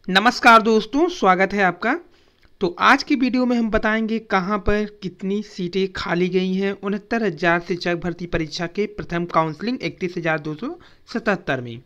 नमस्कार दोस्तों, स्वागत है आपका। तो आज की वीडियो में हम बताएंगे कहां पर कितनी सीटें खाली गई हैं 69,000 शिक्षक भर्ती परीक्षा के प्रथम काउंसलिंग 31,277 में।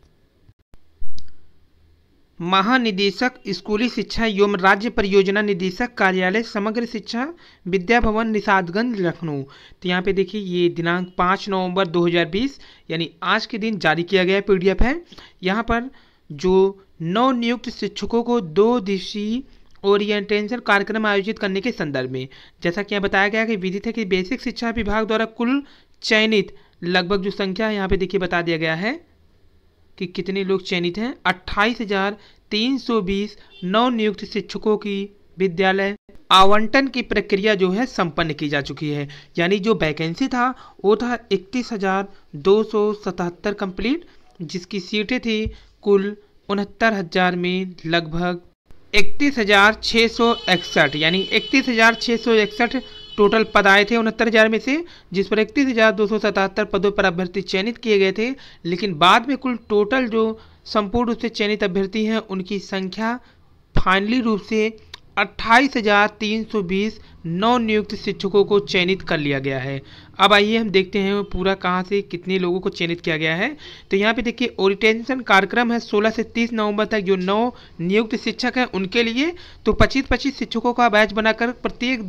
महानिदेशक स्कूली शिक्षा एवं राज्य परियोजना निदेशक कार्यालय समग्र शिक्षा विद्या भवन निषादगंज लखनऊ। तो यहाँ पे देखिए ये दिनांक 5 नवंबर 2020 यानी आज के दिन जारी किया गया पीडीएफ है। यहाँ पर जो नव नियुक्त शिक्षकों को 2 दिवसीय ओरिएंटेशन कार्यक्रम आयोजित करने के संदर्भ में, जैसा कि यहाँ बताया गया कि विदित है कि बेसिक शिक्षा विभाग द्वारा कुल चयनित लगभग जो संख्या यहाँ पे देखिए बता दिया गया है कि कितने लोग चयनित हैं। 28,320 नव नियुक्त शिक्षकों की विद्यालय आवंटन की प्रक्रिया जो है संपन्न की जा चुकी है। यानी जो वैकेंसी था वो था 31,277 कंप्लीट, जिसकी सीटें थी कुल 69,000 में लगभग 31,661, यानी 31,661 टोटल पद आए थे 69,000 में से, जिस पर 31,277 पदों पर अभ्यर्थी चयनित किए गए थे। लेकिन बाद में कुल टोटल जो संपूर्ण रूप से चयनित अभ्यर्थी हैं उनकी संख्या फाइनली रूप से 28,320 नव नियुक्त शिक्षकों को चयनित कर लिया गया है। अब आइए हम देखते हैं पूरा कहाँ से कितने लोगों को चयनित किया गया है। तो यहाँ पे देखिए ओरिएंटेशन कार्यक्रम है 16 से 30 नवंबर तक। जो नव नियुक्त शिक्षक हैं उनके लिए तो 25-25 शिक्षकों का बैच बनाकर प्रत्येक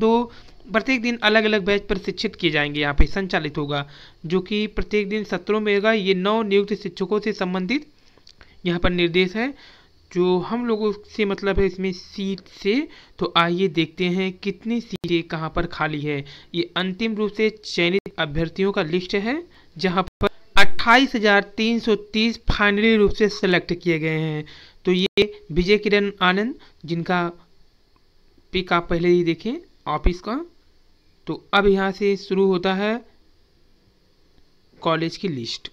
दिन अलग अलग बैच प्रशिक्षित किए जाएंगे, यहाँ पे संचालित होगा, जो कि प्रत्येक दिन सत्रों में होगा। ये नव नियुक्त शिक्षकों से संबंधित यहाँ पर निर्देश है जो हम लोगों से मतलब है इसमें सीट से। तो आइए देखते हैं कितनी सीटें कहाँ पर खाली है। ये अंतिम रूप से चयनित अभ्यर्थियों का लिस्ट है, जहाँ पर 28,330 फाइनली रूप से सेलेक्ट किए गए हैं। तो ये विजय किरण आनंद, जिनका पिक आप पहले ही देखें ऑफिस का। तो अब यहाँ से शुरू होता है कॉलेज की लिस्ट।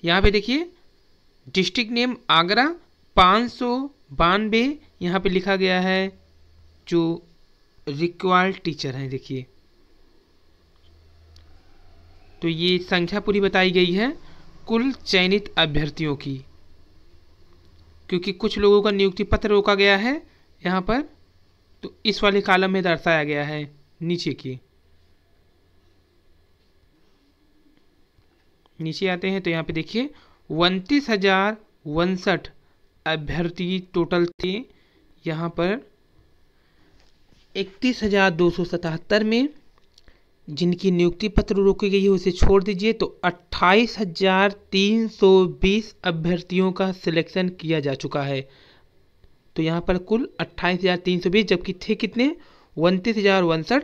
यहाँ पे देखिए डिस्ट्रिक्ट नेम आगरा 592 यहाँ पे लिखा गया है जो रिक्वायर्ड टीचर हैं। देखिए तो ये संख्या पूरी बताई गई है कुल चयनित अभ्यर्थियों की, क्योंकि कुछ लोगों का नियुक्ति पत्र रोका गया है यहाँ पर, तो इस वाले कॉलम में दर्शाया गया है नीचे आते हैं तो यहाँ पे देखिए 29,059 अभ्यर्थी टोटल थे। यहाँ पर 31,277 में जिनकी नियुक्ति पत्र रोकी गई है उसे छोड़ दीजिए, तो 28,320 अभ्यर्थियों का सिलेक्शन किया जा चुका है। तो यहाँ पर कुल 28,320, जबकि थे कितने 29,059,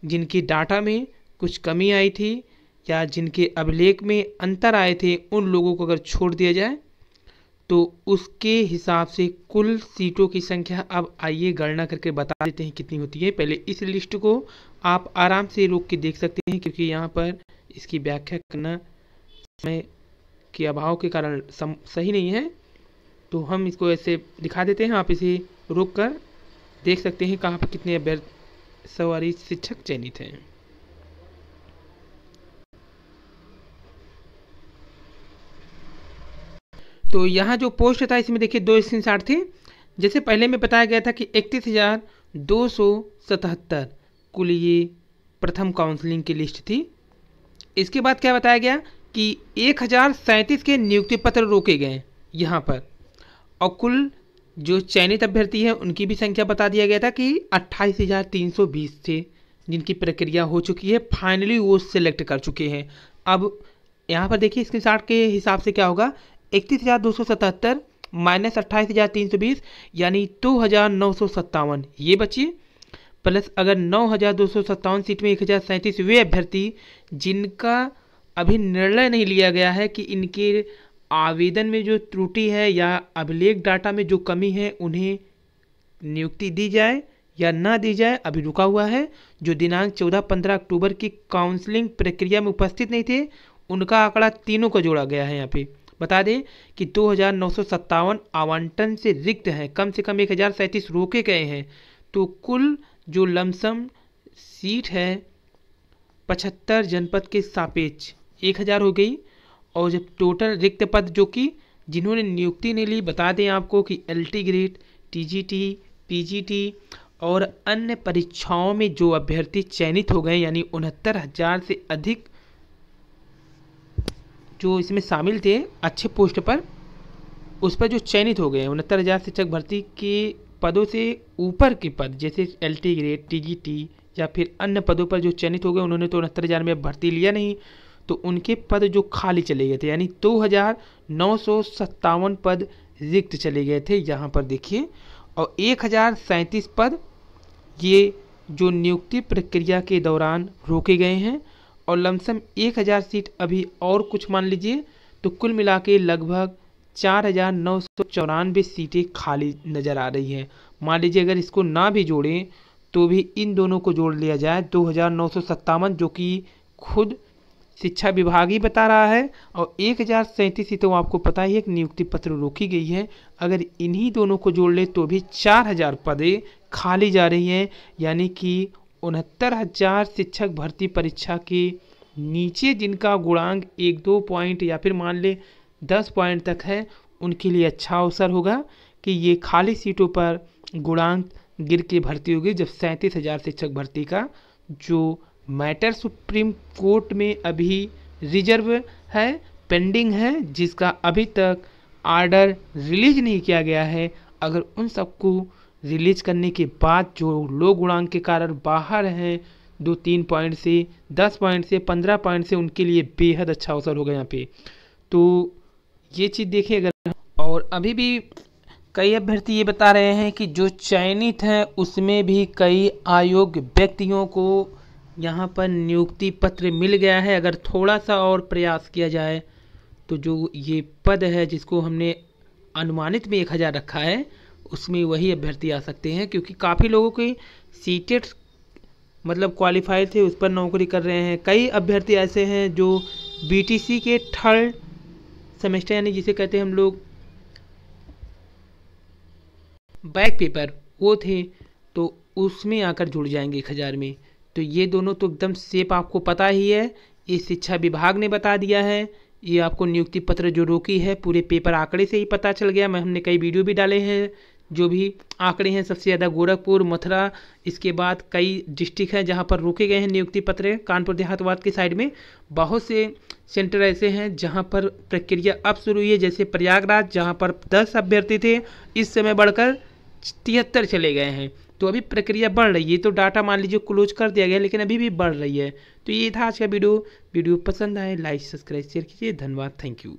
जिनकी डाटा में कुछ कमी आई थी या जिनके अभिलेख में अंतर आए थे, उन लोगों को अगर छोड़ दिया जाए तो उसके हिसाब से कुल सीटों की संख्या अब आइए गणना करके बता देते हैं कितनी होती है। पहले इस लिस्ट को आप आराम से रोक के देख सकते हैं, क्योंकि यहाँ पर इसकी व्याख्या करना समय के अभाव के कारण सही नहीं है। तो हम इसको ऐसे दिखा देते हैं, आप इसे रोक कर देख सकते हैं कहाँ पर कितने सवारी शिक्षक चयनित हैं। तो यहाँ जो पोस्ट था इसमें देखिए 2 स्क्रीनशॉट थे। जैसे पहले में बताया गया था कि 31,277 कुल ये प्रथम काउंसलिंग की लिस्ट थी। इसके बाद क्या बताया गया कि 1,037 के नियुक्ति पत्र रोके गए यहाँ पर, और कुल जो चयनित अभ्यर्थी हैं उनकी भी संख्या बता दिया गया था कि 28,320 थे, जिनकी प्रक्रिया हो चुकी है, फाइनली वो सिलेक्ट कर चुके हैं। अब यहाँ पर देखिए स्क्रीनशॉट के हिसाब से क्या होगा, 31,277 माइनस 28,320 यानी 2,957 ये बचिए, प्लस अगर 9,257 सीट में 1,037 वे अभ्यर्थी जिनका अभी निर्णय नहीं लिया गया है कि इनके आवेदन में जो त्रुटि है या अभिलेख डाटा में जो कमी है उन्हें नियुक्ति दी जाए या ना दी जाए, अभी रुका हुआ है। जो दिनांक 14-15 अक्टूबर की काउंसलिंग प्रक्रिया में उपस्थित नहीं थे उनका आंकड़ा तीनों को जोड़ा गया है। यहाँ पे बता दें कि 2,957 आवंटन से रिक्त हैं, कम से कम 1,037 रोके गए हैं। तो कुल जो लमसम सीट है 75 जनपद के सापेक्ष 1,000 हो गई, और जब टोटल रिक्त पद जो कि जिन्होंने नियुक्ति नहीं ली, बता दें आपको कि LT ग्रेड, TGT, PGT और अन्य परीक्षाओं में जो अभ्यर्थी चयनित हो गए, यानी 69,000 से अधिक जो इसमें शामिल थे अच्छे पोस्ट पर, उस पर जो चयनित हो गए 69,000 शिक्षक भर्ती के पदों से ऊपर के पद जैसे LT ग्रेड, TGT या फिर अन्य पदों पर जो चयनित हो गए, उन्होंने तो 69,000 में भर्ती लिया नहीं, तो उनके पद जो खाली चले गए थे, यानी 2,957 पद रिक्त चले गए थे यहाँ पर देखिए। और 1,037 पद ये जो नियुक्ति प्रक्रिया के दौरान रोके गए हैं, और लमसम 1,000 सीट अभी और कुछ मान लीजिए, तो कुल मिला के लगभग 4,994 सीटें खाली नज़र आ रही हैं। मान लीजिए अगर इसको ना भी जोड़ें तो भी इन दोनों को जोड़ लिया जाए, 2,957 जो कि खुद शिक्षा विभाग ही बता रहा है, और 1,037 सीटों आपको पता ही है कि नियुक्ति पत्र रोकी गई है। अगर इन्हीं दोनों को जोड़ ले तो भी 4,000 पदें खाली जा रही हैं, यानी कि 69,000 शिक्षक भर्ती परीक्षा के नीचे जिनका गुणांक 1-2 पॉइंट या फिर मान ले 10 पॉइंट तक है, उनके लिए अच्छा अवसर होगा कि ये खाली सीटों पर गुणांक गिर के भर्ती होगी, जब 37,000 शिक्षक भर्ती का जो मैटर सुप्रीम कोर्ट में अभी रिजर्व है, पेंडिंग है, जिसका अभी तक आर्डर रिलीज नहीं किया गया है। अगर उन सबको रिलीज करने के बाद जो लोग गुणांक के कारण बाहर हैं 2-3 पॉइंट से, 10 पॉइंट से, 15 पॉइंट से, उनके लिए बेहद अच्छा अवसर होगा यहाँ पे। तो ये चीज़ देखिए अगर, और अभी भी कई अभ्यर्थी ये बता रहे हैं कि जो चयनित हैं उसमें भी कई अयोग्य व्यक्तियों को यहाँ पर नियुक्ति पत्र मिल गया है। अगर थोड़ा सा और प्रयास किया जाए तो जो ये पद है जिसको हमने अनुमानित में 1,000 रखा है, उसमें वही अभ्यर्थी आ सकते हैं, क्योंकि काफ़ी लोगों की सीटेड मतलब क्वालिफाइड थे उस पर नौकरी कर रहे हैं। कई अभ्यर्थी ऐसे हैं जो BTC के 3rd सेमेस्टर यानी जिसे कहते हैं हम लोग बैक पेपर, वो थे, तो उसमें आकर जुड़ जाएंगे 1,000 में। तो ये दोनों तो एकदम सेफ आपको पता ही है, ये शिक्षा विभाग ने बता दिया है। ये आपको नियुक्ति पत्र जो रोकी है पूरे पेपर आंकड़े से ही पता चल गया। हमने कई वीडियो भी डाले हैं, जो भी आंकड़े हैं सबसे ज़्यादा गोरखपुर, मथुरा, इसके बाद कई डिस्ट्रिक्ट हैं जहां पर रोके गए हैं नियुक्ति पत्र। कानपुर देहातवाद के साइड में बहुत से सेंटर ऐसे हैं जहां पर प्रक्रिया अब शुरू हुई है, जैसे प्रयागराज जहां पर 10 अभ्यर्थी थे, इस समय बढ़कर 73 चले गए हैं। तो अभी प्रक्रिया बढ़ रही है, तो डाटा मान लीजिए क्लोज कर दिया गया, लेकिन अभी भी बढ़ रही है। तो ये था आज का वीडियो पसंद आए लाइक सब्सक्राइब शेयर कीजिए। धन्यवाद, थैंक यू।